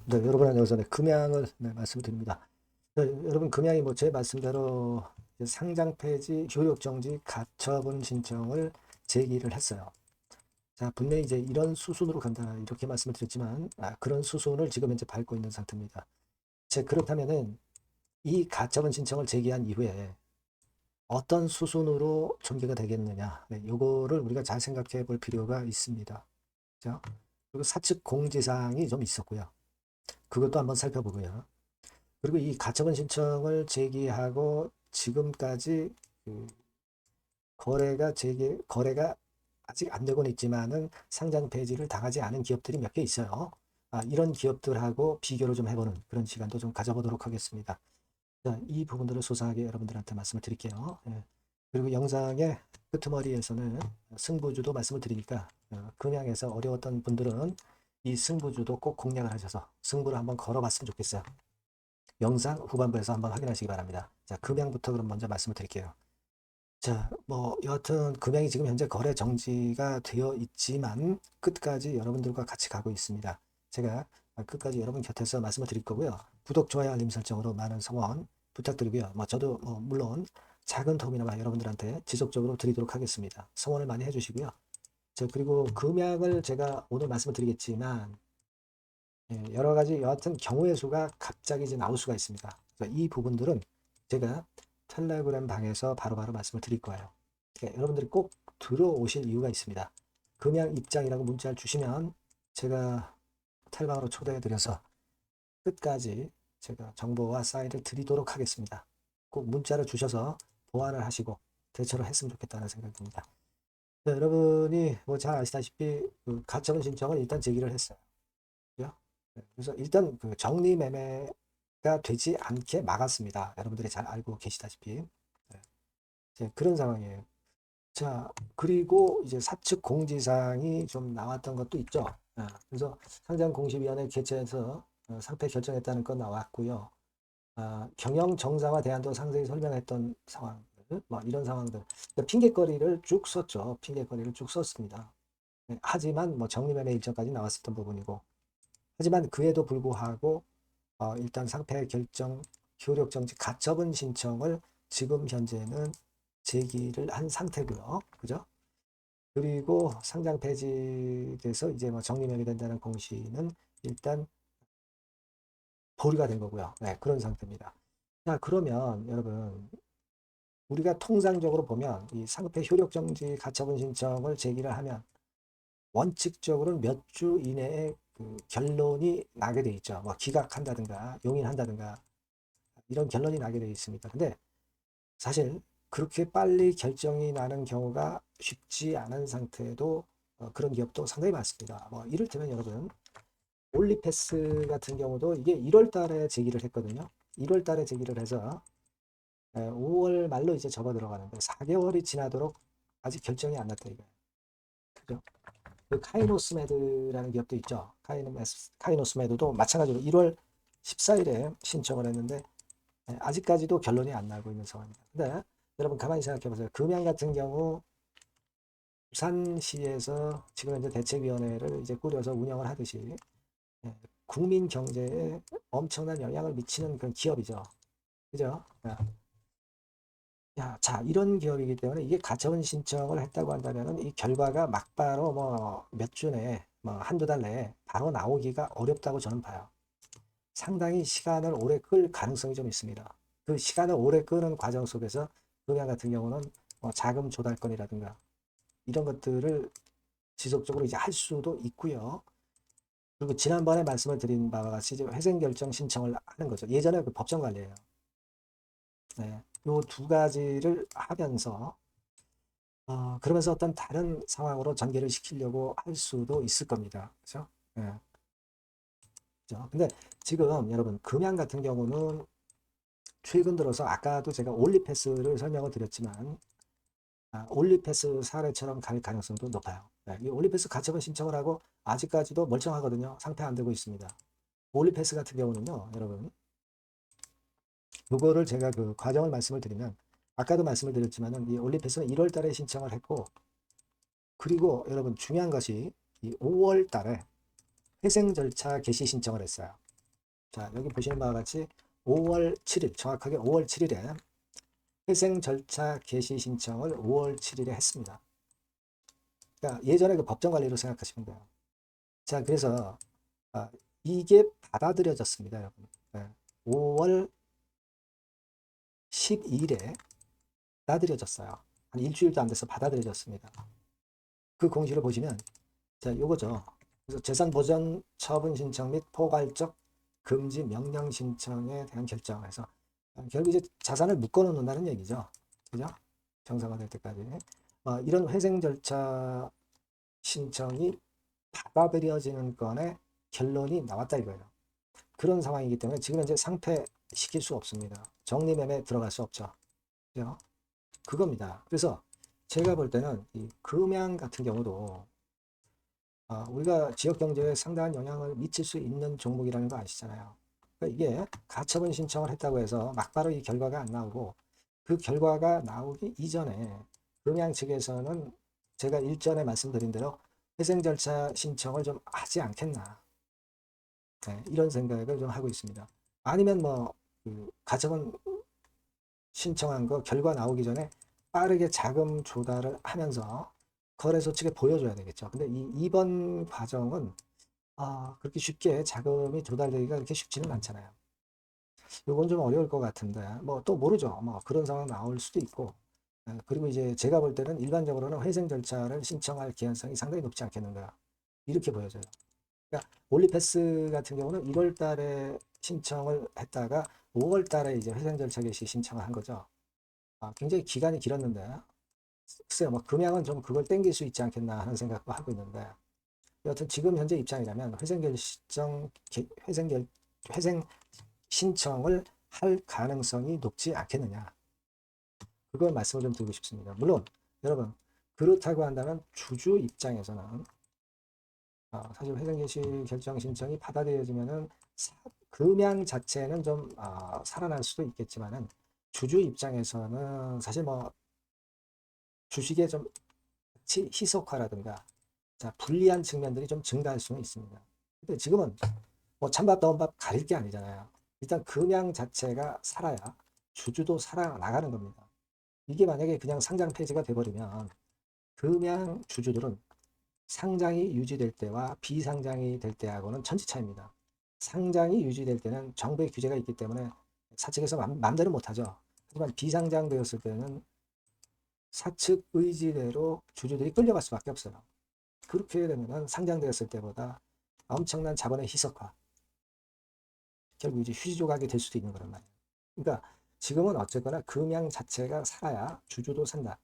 네, 여러분은 여기서 네, 금양을 네, 말씀드립니다. 네, 여러분 금양이 뭐 제 말씀대로 이제 상장 폐지, 효력 정지, 가처분 신청을 제기를 했어요. 자, 분명히 이제 이런 수순으로 간다 이렇게 말씀을 드렸지만 그런 수순을 지금 현재 밟고 있는 상태입니다. 그렇다면은 이 가처분 신청을 제기한 이후에 어떤 수순으로 전개가 되겠느냐, 네, 요거를 우리가 잘 생각해 볼 필요가 있습니다. 자, 그리고 사측 공지사항이 좀 있었고요. 그것도 한번 살펴보고요. 그리고 이 가처분 신청을 제기하고 지금까지 그 거래가 아직 안 되고는 있지만은 상장 폐지를 당하지 않은 기업들이 몇 개 있어요. 이런 기업들하고 비교를 좀 해보는 그런 시간도 좀 가져보도록 하겠습니다. 자, 이 부분들을 소상하게 여러분들한테 말씀을 드릴게요. 예. 그리고 영상의 끄트머리에서는 승부주도 말씀을 드리니까 금양에서 어려웠던 분들은 이 승부주도 꼭 공략을 하셔서 승부를 한번 걸어봤으면 좋겠어요. 영상 후반부에서 한번 확인하시기 바랍니다. 자, 금양부터 그럼 먼저 말씀을 드릴게요. 자, 뭐 여하튼 금양이 지금 현재 거래 정지가 되어 있지만 끝까지 여러분들과 같이 가고 있습니다. 제가 끝까지 여러분 곁에서 말씀을 드릴 거고요. 구독, 좋아요, 알림 설정으로 많은 성원 부탁드리고요. 뭐 저도 물론 작은 도움이나마 여러분들한테 지속적으로 드리도록 하겠습니다. 성원을 많이 해주시고요. 자, 그리고 금양을 제가 오늘 말씀을 드리겠지만 여러 가지 여하튼 경우의 수가 갑자기 이제 나올 수가 있습니다. 그래서 이 부분들은 제가 텔레그램 방에서 바로바로 말씀을 드릴 거예요. 그러니까 여러분들이 꼭 들어오실 이유가 있습니다. 금양 입장이라고 문자를 주시면 제가 텔방으로 초대해 드려서 끝까지 제가 정보와 사인을 드리도록 하겠습니다. 꼭 문자를 주셔서 보완을 하시고 대처를 했으면 좋겠다는 생각이 듭니다. 네, 여러분이 뭐 잘 아시다시피 그 가처분 신청을 일단 제기를 했어요. 요 그래서 일단 그 정리 매매가 되지 않게 막았습니다. 여러분들이 잘 알고 계시다시피. 네, 이제 그런 상황이에요. 자, 그리고 이제 사측 공지사항이 좀 나왔던 것도 있죠. 그래서 상장공시위원회 개최해서 상패 결정했다는 건 나왔고요. 경영 정상화 대안도 상세히 설명했던 상황들, 뭐 이런 상황들. 그러니까 핑계거리를 쭉 썼죠. 핑계거리를 쭉 썼습니다. 네, 하지만 뭐 정리매매 일정까지 나왔었던 부분이고, 하지만 그에도 불구하고 일단 상패 결정, 효력 정지 가처분 신청을 지금 현재는 제기를 한 상태고요. 그죠? 그리고 상장 폐지돼서 이제 뭐 정리명이 된다는 공시는 일단 보류가 된 거고요. 네, 그런 상태입니다. 자, 그러면 여러분 우리가 통상적으로 보면 이 상패 효력 정지 가처분 신청을 제기를 하면 원칙적으로는 몇 주 이내에 그 결론이 나게 돼 있죠. 뭐 기각한다든가 용인한다든가 이런 결론이 나게 되어 있습니다. 근데 사실 그렇게 빨리 결정이 나는 경우가 쉽지 않은 상태도 그런 기업도 상당히 많습니다. 뭐 이를테면 여러분 올리패스 같은 경우도 이게 1월 달에 제기를 했거든요. 1월 달에 제기를 해서 5월 말로 이제 접어 들어가는데 4개월이 지나도록 아직 결정이 안 났다 이거예요. 그죠? 그 카이노스메드라는 기업도 있죠. 카이노스메드도 마찬가지로 1월 14일에 신청을 했는데 아직까지도 결론이 안 나고 있는 상황입니다. 근데 여러분 가만히 생각해 보세요. 금양 같은 경우 부산시에서 지금 현재 대책위원회를 이제 꾸려서 운영을 하듯이 예, 국민 경제에 엄청난 영향을 미치는 그런 기업이죠. 그죠? 자, 이런 기업이기 때문에 이게 가처분 신청을 했다고 한다면은 이 결과가 막바로 뭐 몇 주 내에 뭐 한두 달 내에 바로 나오기가 어렵다고 저는 봐요. 상당히 시간을 오래 끌 가능성이 좀 있습니다. 그 시간을 오래 끄는 과정 속에서 금양 같은 경우는 뭐 자금 조달건이라든가 이런 것들을 지속적으로 이제 할 수도 있고요. 그리고 지난번에 말씀을 드린 바와 같이 이제 회생 결정 신청을 하는 거죠. 예전에 그 법정 관리예요. 네. 요 두 가지를 하면서 그러면서 어떤 다른 상황으로 전개를 시키려고 할 수도 있을 겁니다. 그렇죠? 네. 그렇죠? 근데 지금 여러분 금양 같은 경우는 최근 들어서 아까도 제가 올리패스를 설명을 드렸지만 올리패스 사례처럼 갈 가능성도 높아요. 네, 이 올리패스 가처분 신청을 하고 아직까지도 멀쩡하거든요. 상패 안 되고 있습니다. 올리패스 같은 경우는요, 여러분, 이거를 제가 그 과정을 말씀을 드리면 아까도 말씀을 드렸지만은 이 올리패스는 1월 달에 신청을 했고 그리고 여러분 중요한 것이 이 5월 달에 회생 절차 개시 신청을 했어요. 자, 여기 보시는 바와 같이 5월 7일, 정확하게 5월 7일에 회생 절차 개시 신청을 5월 7일에 했습니다. 그러니까 예전에 그 법정 관리로 생각하시면 돼요. 자, 그래서 이게 받아들여졌습니다, 여러분. 5월 12일에 받아들여졌어요. 한 일주일도 안 돼서 받아들여졌습니다. 그 공시를 보시면, 자, 요거죠. 그래서 재산 보전 처분 신청 및 포괄적 금지 명령 신청에 대한 결정에서 결국 이제 자산을 묶어 놓는다는 얘기죠. 그죠? 정상화될 때까지. 이런 회생 절차 신청이 받아들여지는 건에 결론이 나왔다 이거예요. 그런 상황이기 때문에 지금 현재 상폐시킬 수 없습니다. 정리매매 들어갈 수 없죠. 그죠? 그겁니다. 그래서 제가 볼 때는 이 금양 같은 경우도 우리가 지역 경제에 상당한 영향을 미칠 수 있는 종목이라는 거 아시잖아요. 그러니까 이게 가처분 신청을 했다고 해서 막바로 이 결과가 안 나오고 그 결과가 나오기 이전에 금양 측에서는 제가 일전에 말씀드린 대로 회생 절차 신청을 좀 하지 않겠나. 네, 이런 생각을 좀 하고 있습니다. 아니면 그 가처분 신청한 거 결과 나오기 전에 빠르게 자금 조달을 하면서 거래소 측에 보여줘야 되겠죠. 근데 이번 과정은 그렇게 쉽게 자금이 조달되기가 그렇게 쉽지는 않잖아요. 이건 좀 어려울 것 같은데 또 모르죠. 그런 상황 나올 수도 있고 그리고 이제 제가 볼 때는 일반적으로는 회생 절차를 신청할 개연성이 상당히 높지 않겠는가 이렇게 보여져요. 그러니까 올리패스 같은 경우는 1월 달에 신청을 했다가 5월 달에 이제 회생 절차 개시 신청을 한 거죠. 굉장히 기간이 길었는데 글쎄요, 금양은 좀 그걸 땡길 수 있지 않겠나 하는 생각도 하고 있는데 여하튼 지금 현재 입장이라면 회생 신청을 할 가능성이 높지 않겠느냐. 그걸 말씀을 좀 드리고 싶습니다. 물론 여러분 그렇다고 한다면 주주 입장에서는 사실 회생 개시 결정 신청이 받아들여지면은 금양 자체는 좀 살아날 수도 있겠지만은 주주 입장에서는 사실 주식의 좀 희석화라든가 불리한 측면들이 좀 증가할 수는 있습니다. 근데 지금은 찬밥 더운밥 가릴 게 아니잖아요. 일단 금양 자체가 살아야 주주도 살아나가는 겁니다. 이게 만약에 그냥 상장 폐지가 돼버리면 금양 주주들은 상장이 유지될 때와 비상장이 될 때하고는 천지차입니다. 상장이 유지될 때는 정부의 규제가 있기 때문에 사측에서 마음대로 못하죠. 하지만 비상장 되었을 때는 사측 의지대로 주주들이 끌려갈 수밖에 없어요. 그렇게 되면 상장되었을 때보다 엄청난 자본의 희석화, 결국 이제 휴지 조각이 될 수도 있는 거란 말이에요. 그러니까 지금은 어쨌거나 금양 자체가 살아야 주주도 산다.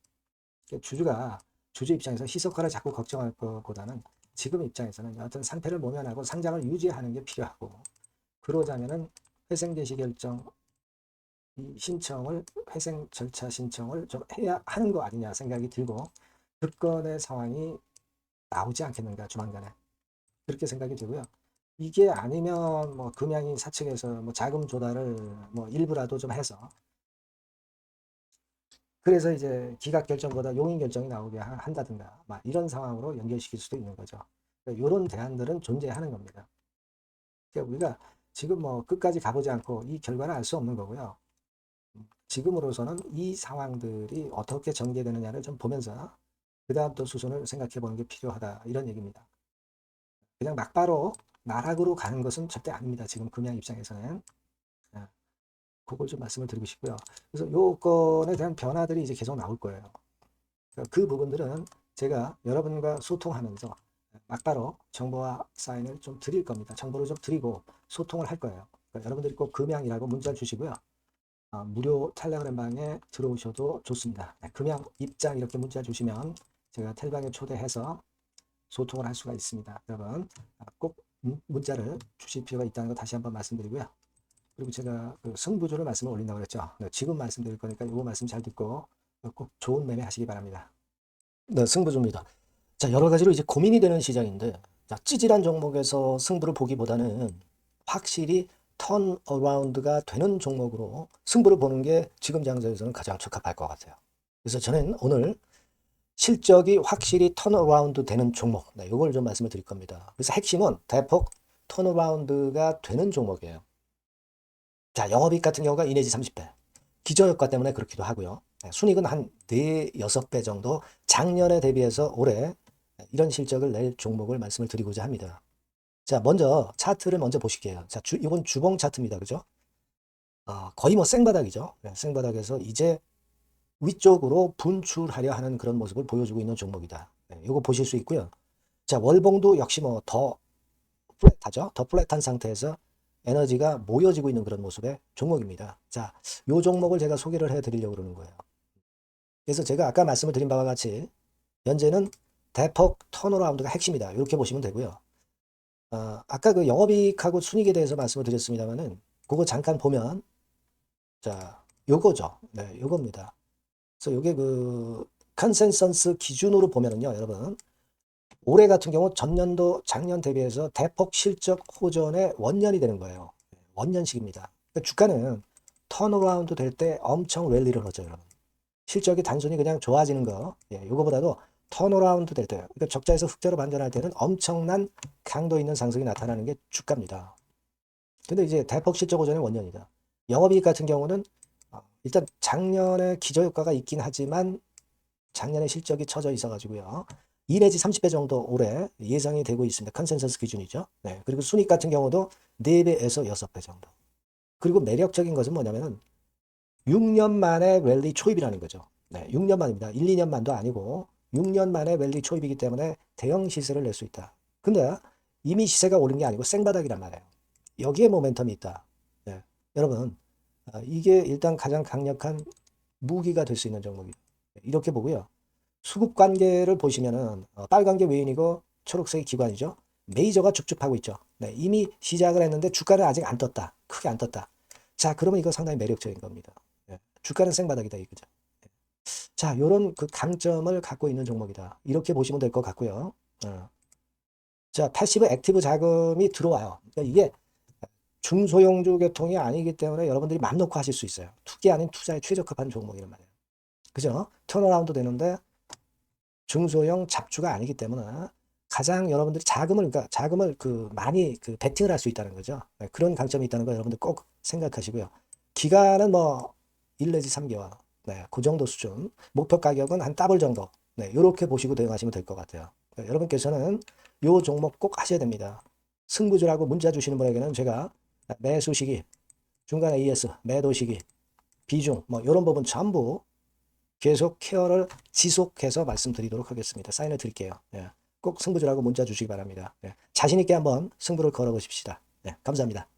그러니까 주주 입장에서 희석화를 자꾸 걱정할 것보다는 지금 입장에서는 여하튼 상태를 모면하고 상장을 유지하는 게 필요하고 그러자면은 회생 개시 결정 신청을 회생 절차 신청을 좀 해야 하는 거 아니냐 생각이 들고 특권의 상황이 나오지 않겠는가 조만간에 그렇게 생각이 들고요. 이게 아니면 금양이 사측에서 자금 조달을 일부라도 좀 해서 그래서 이제 기각 결정보다 용인 결정이 나오게 한다든가 이런 상황으로 연결시킬 수도 있는 거죠. 그러니까 이런 대안들은 존재하는 겁니다. 그러니까 우리가 지금 끝까지 가보지 않고 이 결과를 알 수 없는 거고요. 지금으로서는 이 상황들이 어떻게 전개되느냐를 좀 보면서 그 다음 또 수순을 생각해 보는 게 필요하다 이런 얘기입니다. 그냥 막바로 나락으로 가는 것은 절대 아닙니다. 지금 금양 입장에서는. 그걸 좀 말씀을 드리고 싶고요. 그래서 요건에 대한 변화들이 이제 계속 나올 거예요. 그 부분들은 제가 여러분과 소통하면서 막바로 정보와 사인을 좀 드릴 겁니다. 정보를 좀 드리고 소통을 할 거예요. 그러니까 여러분들이 꼭 금양이라고 문자를 주시고요. 무료 텔레그램 방에 들어오셔도 좋습니다. 금양 입장 이렇게 문자 주시면 제가 텔방에 초대해서 소통을 할 수가 있습니다. 여러분 꼭 문자를 주실 필요가 있다는 거 다시 한번 말씀드리고요. 그리고 제가 그 승부조를 말씀을 올린다고 그랬죠. 네, 지금 말씀드릴 거니까 이거 말씀 잘 듣고 꼭 좋은 매매 하시기 바랍니다. 네, 승부조입니다. 자, 여러 가지로 이제 고민이 되는 시장인데, 자, 찌질한 종목에서 승부를 보기보다는 확실히 턴어라운드가 되는 종목으로 승부를 보는 게 지금 장세에서는 가장 적합할 것 같아요. 그래서 저는 오늘 실적이 확실히 턴어라운드 되는 종목, 네, 이걸 좀 말씀을 드릴 겁니다. 그래서 핵심은 대폭 턴어라운드가 되는 종목이에요. 자, 영업이익 같은 경우가 2 내지 30배. 기저효과 때문에 그렇기도 하고요. 순이익은 한 4, 6배 정도 작년에 대비해서 올해 이런 실적을 낼 종목을 말씀을 드리고자 합니다. 자, 먼저 차트를 먼저 보실게요. 자, 이건 주봉 차트입니다. 그죠? 거의 뭐 생바닥이죠. 네, 생바닥에서 이제 위쪽으로 분출하려 하는 그런 모습을 보여주고 있는 종목이다. 네, 이거 보실 수 있고요. 자, 월봉도 역시 뭐 더 플랫하죠. 더 플랫한 상태에서 에너지가 모여지고 있는 그런 모습의 종목입니다. 자, 요 종목을 제가 소개를 해드리려고 그러는 거예요. 그래서 제가 아까 말씀을 드린 바와 같이 현재는 대폭 턴어라운드가 핵심이다. 이렇게 보시면 되고요. 아까 그 영업이익하고 순이익에 대해서 말씀을 드렸습니다만은 그거 잠깐 보면 자, 요거죠. 네, 요겁니다. 그래서 요게 그 컨센서스 기준으로 보면은요, 여러분 올해 같은 경우 전년도 작년 대비해서 대폭 실적 호전의 원년이 되는 거예요. 원년식입니다. 그러니까 주가는 턴어라운드 될 때 엄청 랠리를 하죠, 여러분. 실적이 단순히 그냥 좋아지는 거, 요거보다도 턴어라운드 될 때, 그러니까 적자에서 흑자로 반전할 때는 엄청난 강도 있는 상승이 나타나는 게 주가입니다. 근데 이제 대폭 실적 호전의 원년이다. 영업이익 같은 경우는 일단 작년에 기저효과가 있긴 하지만 작년에 실적이 처져 있어가지고요. 2 내지 30배 정도 올해 예상이 되고 있습니다. 컨센서스 기준이죠. 네. 그리고 순이익 같은 경우도 4배에서 6배 정도. 그리고 매력적인 것은 뭐냐면은 6년 만에 랠리 초입이라는 거죠. 네, 6년 만입니다. 1, 2년 만도 아니고 6년 만에 랠리 초입이기 때문에 대형 시세를 낼 수 있다. 근데 이미 시세가 오른 게 아니고 생바닥이란 말이에요. 여기에 모멘텀이 있다. 네. 여러분, 이게 일단 가장 강력한 무기가 될 수 있는 종목이에요. 이렇게 보고요. 수급 관계를 보시면은 빨간 게 외인이고 초록색이 기관이죠. 메이저가 쭉쭉 하고 있죠. 네, 이미 시작을 했는데 주가는 아직 안 떴다. 크게 안 떴다. 자, 그러면 이거 상당히 매력적인 겁니다. 네, 주가는 생바닥이다 이거죠. 자, 요런 그 강점을 갖고 있는 종목이다. 이렇게 보시면 될 것 같고요. 자, 패시브 액티브 자금이 들어와요. 그러니까 이게 중소형주 계통이 아니기 때문에 여러분들이 맘 놓고 하실 수 있어요. 투기 아닌 투자에 최적합한 종목이란 말이에요. 그죠? 턴어라운드 되는데 중소형 잡주가 아니기 때문에 가장 여러분들이 그러니까 자금을 그 많이 그 베팅을 할 수 있다는 거죠. 네, 그런 강점이 있다는 거 여러분들 꼭 생각하시고요. 기간은 뭐 1 내지 3개월. 네, 그 정도 수준. 목표 가격은 한 더블 정도. 네, 이렇게 보시고 대응하시면 될 것 같아요. 네, 여러분께서는 요 종목 꼭 하셔야 됩니다. 승부주라고 문자 주시는 분에게는 제가 매수 시기, 중간 AS, 매도 시기, 비중, 뭐 이런 부분 전부 계속 케어를 지속해서 말씀드리도록 하겠습니다. 사인을 드릴게요. 꼭 승부주라고 문자 주시기 바랍니다. 자신 있게 한번 승부를 걸어보십시다. 감사합니다.